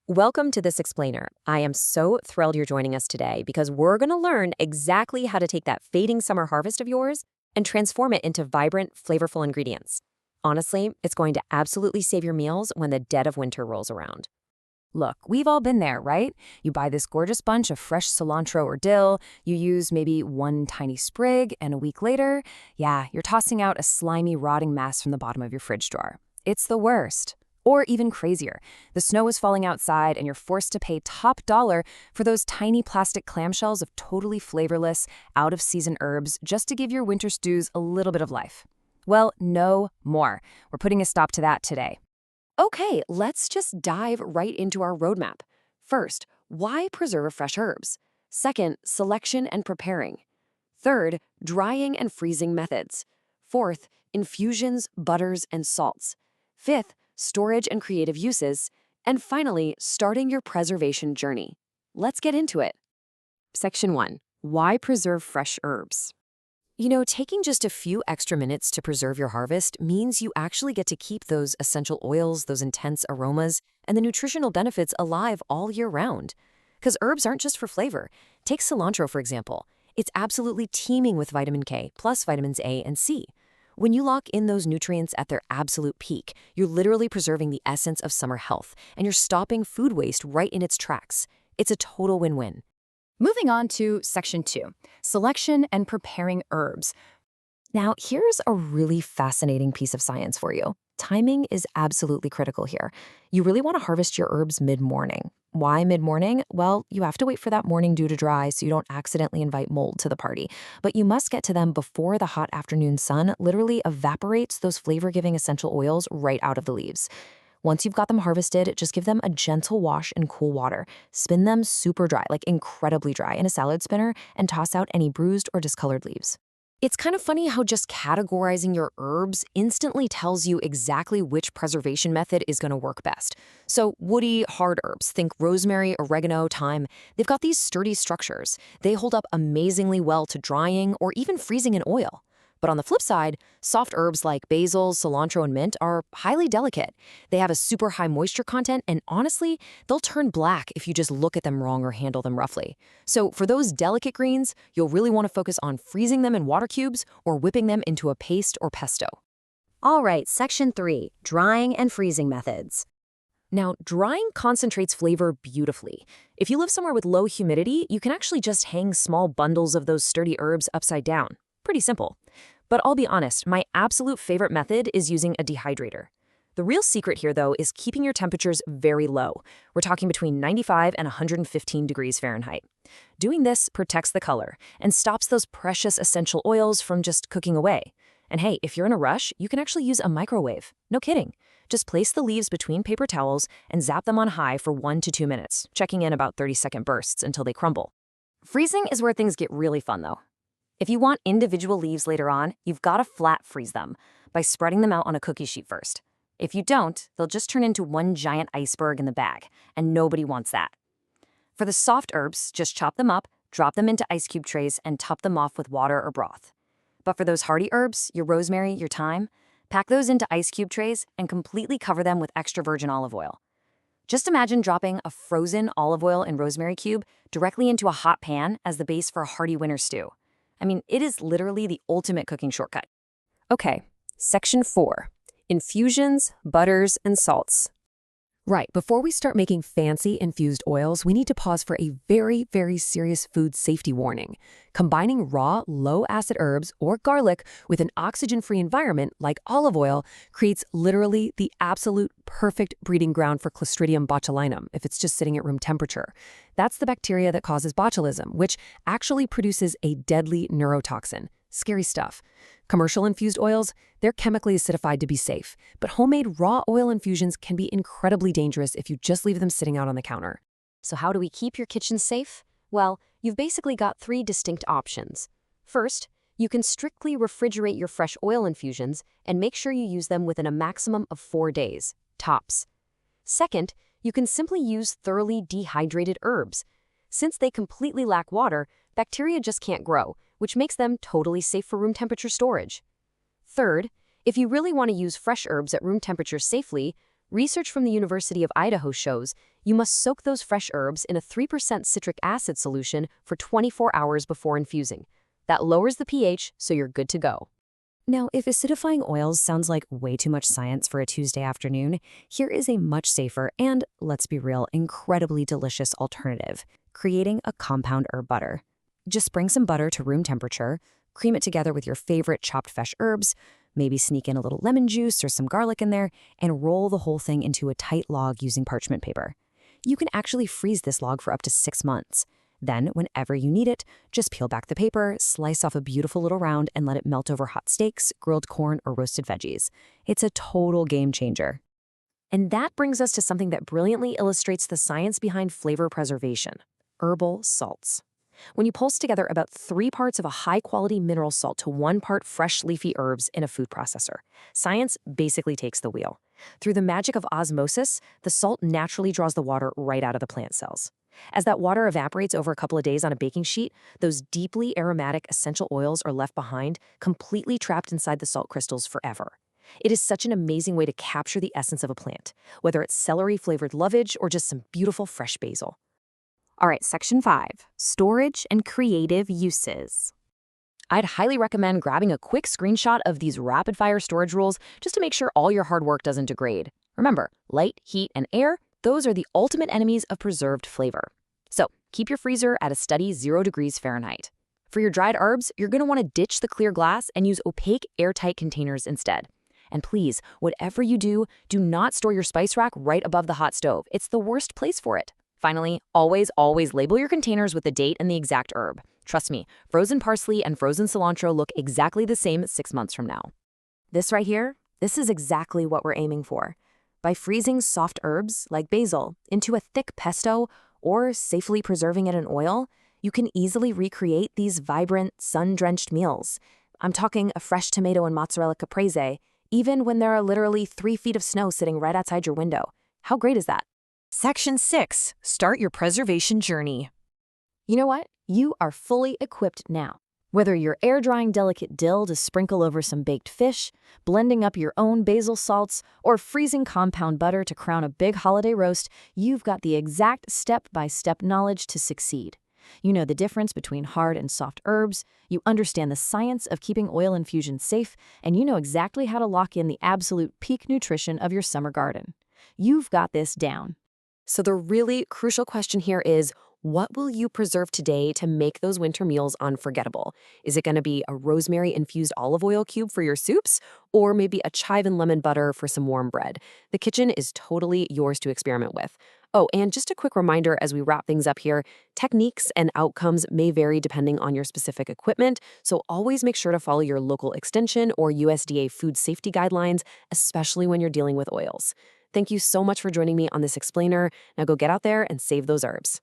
Welcome to This Explainer. I am so thrilled you're joining us today because we're going to learn exactly how to take that fading summer harvest of yours and transform it into vibrant, flavorful ingredients. Honestly, it's going to absolutely save your meals when the dead of winter rolls around. Look, we've all been there, right? You buy this gorgeous bunch of fresh cilantro or dill, you use maybe one tiny sprig, and a week later, you're tossing out a slimy, rotting mess from the bottom of your fridge drawer. It's the worst. Or even crazier, the snow is falling outside and you're forced to pay top dollar for those tiny plastic clamshells of totally flavorless, out-of-season herbs just to give your winter stews a little bit of life. Well, no more. We're putting a stop to that today. Okay, let's just dive right into our roadmap. First, why preserve fresh herbs? Second, selection and preparing. Third, drying and freezing methods. Fourth, infusions, butters, and salts. Fifth, storage and creative uses. And finally, starting your preservation journey. Let's get into it. Section 1. Why preserve fresh herbs? You know, taking just a few extra minutes to preserve your harvest means you actually get to keep those essential oils, those intense aromas, and the nutritional benefits alive all year round. Because herbs aren't just for flavor. Take cilantro, for example. It's absolutely teeming with vitamin K, plus vitamins A and C. When you lock in those nutrients at their absolute peak, you're literally preserving the essence of summer health, and you're stopping food waste right in its tracks. It's a total win-win. Moving on to Section 2, selection and preparing herbs. Now, here's a really fascinating piece of science for you. Timing is absolutely critical here. You really want to harvest your herbs mid-morning. Why mid-morning? Well, you have to wait for that morning dew to dry so you don't accidentally invite mold to the party. But you must get to them before the hot afternoon sun literally evaporates those flavor-giving essential oils right out of the leaves. Once you've got them harvested, just give them a gentle wash in cool water. Spin them super dry, like incredibly dry, in a salad spinner and toss out any bruised or discolored leaves. It's kind of funny how just categorizing your herbs instantly tells you exactly which preservation method is going to work best. So woody, hard herbs, think rosemary, oregano, thyme, they've got these sturdy structures. They hold up amazingly well to drying or even freezing in oil. But on the flip side, soft herbs like basil, cilantro, and mint are highly delicate. They have a super high moisture content, and honestly, they'll turn black if you just look at them wrong or handle them roughly. So for those delicate greens, you'll really want to focus on freezing them in water cubes or whipping them into a paste or pesto. All right, Section 3, drying and freezing methods. Now, drying concentrates flavor beautifully. If you live somewhere with low humidity, you can actually just hang small bundles of those sturdy herbs upside down. Pretty simple. But I'll be honest, my absolute favorite method is using a dehydrator. The real secret here, though, is keeping your temperatures very low. We're talking between 95 and 115 degrees Fahrenheit. Doing this protects the color and stops those precious essential oils from just cooking away. And hey, if you're in a rush, you can actually use a microwave. No kidding. Just place the leaves between paper towels and zap them on high for 1 to 2 minutes, checking in about 30-second bursts until they crumble. Freezing is where things get really fun, though. If you want individual leaves later on, you've got to flat freeze them by spreading them out on a cookie sheet first. If you don't, they'll just turn into one giant iceberg in the bag, and nobody wants that. For the soft herbs, just chop them up, drop them into ice cube trays, and top them off with water or broth. But for those hardy herbs, your rosemary, your thyme, pack those into ice cube trays and completely cover them with extra virgin olive oil. Just imagine dropping a frozen olive oil and rosemary cube directly into a hot pan as the base for a hearty winter stew. I mean, it is literally the ultimate cooking shortcut. Okay, Section 4, infusions, butters, and salts. Right, before we start making fancy infused oils, we need to pause for a very, very serious food safety warning. Combining raw, low-acid herbs or garlic with an oxygen-free environment like olive oil creates literally the absolute perfect breeding ground for Clostridium botulinum if it's just sitting at room temperature. That's the bacteria that causes botulism, which actually produces a deadly neurotoxin. Scary stuff. Commercial infused oils, they're chemically acidified to be safe, but homemade raw oil infusions can be incredibly dangerous if you just leave them sitting out on the counter. So how do we keep your kitchen safe? Well, you've basically got 3 distinct options. First, you can strictly refrigerate your fresh oil infusions and make sure you use them within a maximum of 4 days, tops. Second, you can simply use thoroughly dehydrated herbs. Since they completely lack water, bacteria just can't grow, which makes them totally safe for room temperature storage. Third, if you really want to use fresh herbs at room temperature safely, Research from the University of Idaho shows you must soak those fresh herbs in a 3% citric acid solution for 24 hours before infusing. That lowers the pH, so you're good to go. Now, if acidifying oils sounds like way too much science for a Tuesday afternoon, here is a much safer and, let's be real, incredibly delicious alternative: creating a compound herb butter. Just bring some butter to room temperature, cream it together with your favorite chopped fresh herbs, maybe sneak in a little lemon juice or some garlic in there, and roll the whole thing into a tight log using parchment paper. You can actually freeze this log for up to 6 months. Then, whenever you need it, just peel back the paper, slice off a beautiful little round, and let it melt over hot steaks, grilled corn, or roasted veggies. It's a total game changer. And that brings us to something that brilliantly illustrates the science behind flavor preservation: herbal salts. When you pulse together about 3 parts of a high-quality mineral salt to 1 part fresh leafy herbs in a food processor, science basically takes the wheel. Through the magic of osmosis, the salt naturally draws the water right out of the plant cells. As that water evaporates over a couple of days on a baking sheet, those deeply aromatic essential oils are left behind, completely trapped inside the salt crystals forever. It is such an amazing way to capture the essence of a plant, whether it's celery-flavored lovage or just some beautiful fresh basil. All right, Section 5, Storage and Creative Uses. I'd highly recommend grabbing a quick screenshot of these rapid-fire storage rules just to make sure all your hard work doesn't degrade. Remember, light, heat, and air, those are the ultimate enemies of preserved flavor. So keep your freezer at a steady 0 degrees Fahrenheit. For your dried herbs, you're going to want to ditch the clear glass and use opaque, airtight containers instead. And please, whatever you do, do not store your spice rack right above the hot stove. It's the worst place for it. Finally, always label your containers with the date and the exact herb. Trust me, frozen parsley and frozen cilantro look exactly the same 6 months from now. This right here, this is exactly what we're aiming for. By freezing soft herbs, like basil, into a thick pesto or safely preserving it in oil, you can easily recreate these vibrant, sun-drenched meals. I'm talking a fresh tomato and mozzarella caprese, even when there are literally 3 feet of snow sitting right outside your window. How great is that? Section 6. Start your preservation journey. You know what? You are fully equipped now. Whether you're air-drying delicate dill to sprinkle over some baked fish, blending up your own basil salts, or freezing compound butter to crown a big holiday roast, you've got the exact step-by-step knowledge to succeed. You know the difference between hard and soft herbs, you understand the science of keeping oil infusion safe, and you know exactly how to lock in the absolute peak nutrition of your summer garden. You've got this down. So the really crucial question here is, what will you preserve today to make those winter meals unforgettable? Is it going to be a rosemary-infused olive oil cube for your soups, or maybe a chive and lemon butter for some warm bread? The kitchen is totally yours to experiment with. Oh, and just a quick reminder as we wrap things up here, techniques and outcomes may vary depending on your specific equipment, so always make sure to follow your local extension or USDA food safety guidelines, especially when you're dealing with oils. Thank you so much for joining me on this explainer. Now go get out there and save those herbs.